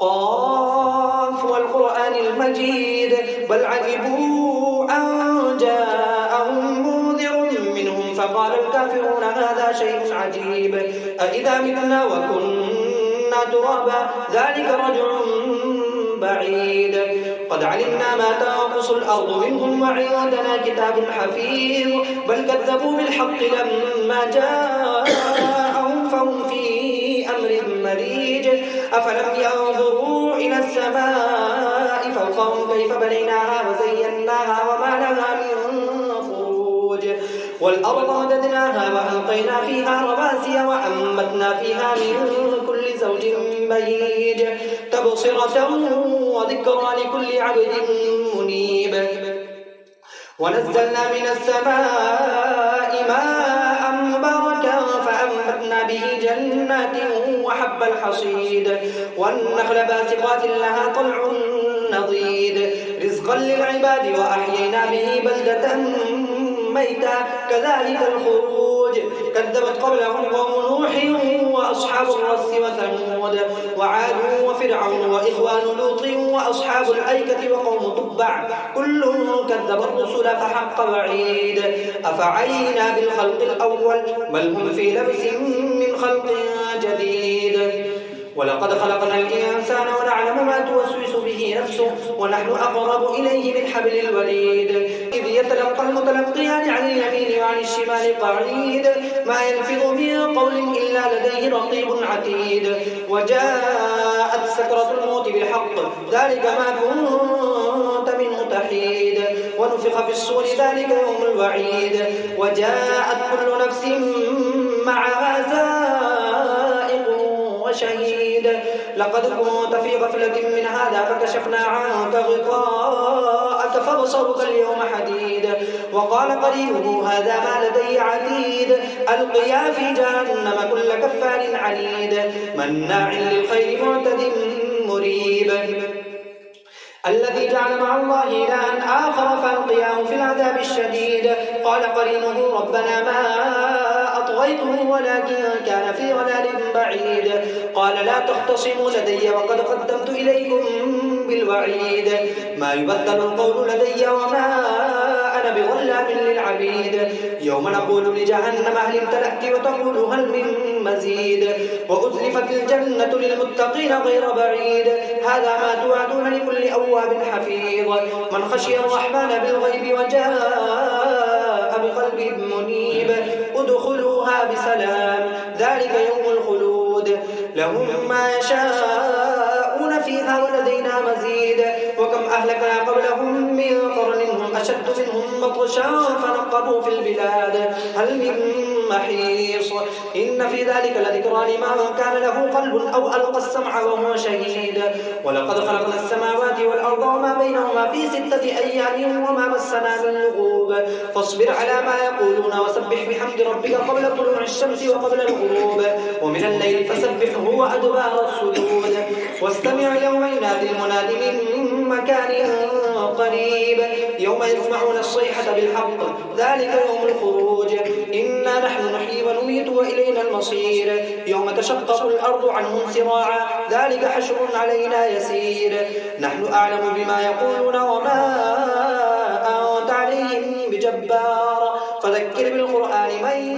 قاف والقرآن المجيد بل عجبوا أن جاءهم منذر منهم فقال الكافرون هذا شيء عجيب أإذا متنا وكنا ترابا ذلك رجع بعيد قد علمنا ما تنقص الأرض منهم وعندنا كتاب حفيظ بل كذبوا بالحق لما جاءهم فهم في أمر مريج أفلم ينظروا إلى السماء فوقهم كيف بنيناها وزيناها وما لها من فروج والأرض مددناها وألقينا فيها رواسي وأنبتنا فيها من كل زوج بهيج تبصرة وذكرى لكل عبد منيب ونزلنا من السماء ماء مباركا فأنبتنا به جنات وحب الحصيد والنخل باسقات لها طلع نضيد رزقا للعباد وأحيينا به بلدة ميتا كذلك الخروج كذبت قبلهم قوم نوح وأصحاب الرس وثمود وعاد وفرعون وإخوان لوط وأصحاب الأيكة وقوم تبع كل كذب الرسل فحق وعيد أفعينا بالخلق الأول بل هم في لبس من خلق جديد ولقد خلقنا الإنسان ونعلم ما توسوس به نفسه ونحن أقرب إليه من حبل الوريد إذ يتلقى المتلقيان عن اليمين وعن الشمال قعيد ما يلفظ من قول إلا لديه رقيب عتيد وجاءت سكرة الموت بالحق ذلك ما كنت منه تحيد ونفخ في الصور ذلك يوم الوعيد وجاءت كل نفس معها زائق وشهيد لقد كنت في غفلة من هذا فكشفنا عنك غطاءك فبصرك اليوم حديد وقال قرينه هذا ما لدي عتيد ألقيا في جهنم كل كفار عنيد مناع للخير معتد مريب الذي جعل مع الله إلها آخر فألقياه في العذاب الشديد قال قرينه ربنا ما أطغيته ولكن كان في ضلال بعيد قال لا تختصموا لدي وقد قدمت إليكم بالوعيد ما يبدل القول لدي وما أنا بظلام للعبيد يوم نقول لجهنم هل امتلأت وتقول هل من مزيد وأزلفت الجنة للمتقين غير بعيد هذا ما توعدون لكل أواب حفيظ من خشي الرحمن بالغيب وجاء بقلب منيب ادخلوها بسلام ذلك يوم الخلود لهم ما يشاءون فيها ولدينا مزيد وكم أهلكنا قبلهم من قرن هم أشد منهم بطشا فنقبوا في البلاد هل من محيص إن في ذلك لذكرى لمن كان له قلب أو ألقى السمع وهو شهيد ولقد خلقنا السماوات والأرض وما بينهما في 6 أيام وما مسنا من لغوب فاصبر على ما يقولون وسبح بحمد ربك قبل طلوع الشمس وقبل الغروب ومن الليل فسبحه وأدبار السجود واستمع يوم ينادي المنادي من مكان قريب يوم يسمعون الصيحة بالحق ذلك يوم الخروج إنا نحن نحيي ونميت وإلينا المصير يوم تشقق الأرض عنهم سراعا ذلك حشر علينا يسير نحن أعلم بما يقولون وما أنت عليهم بجبار فذكر بالقرآن من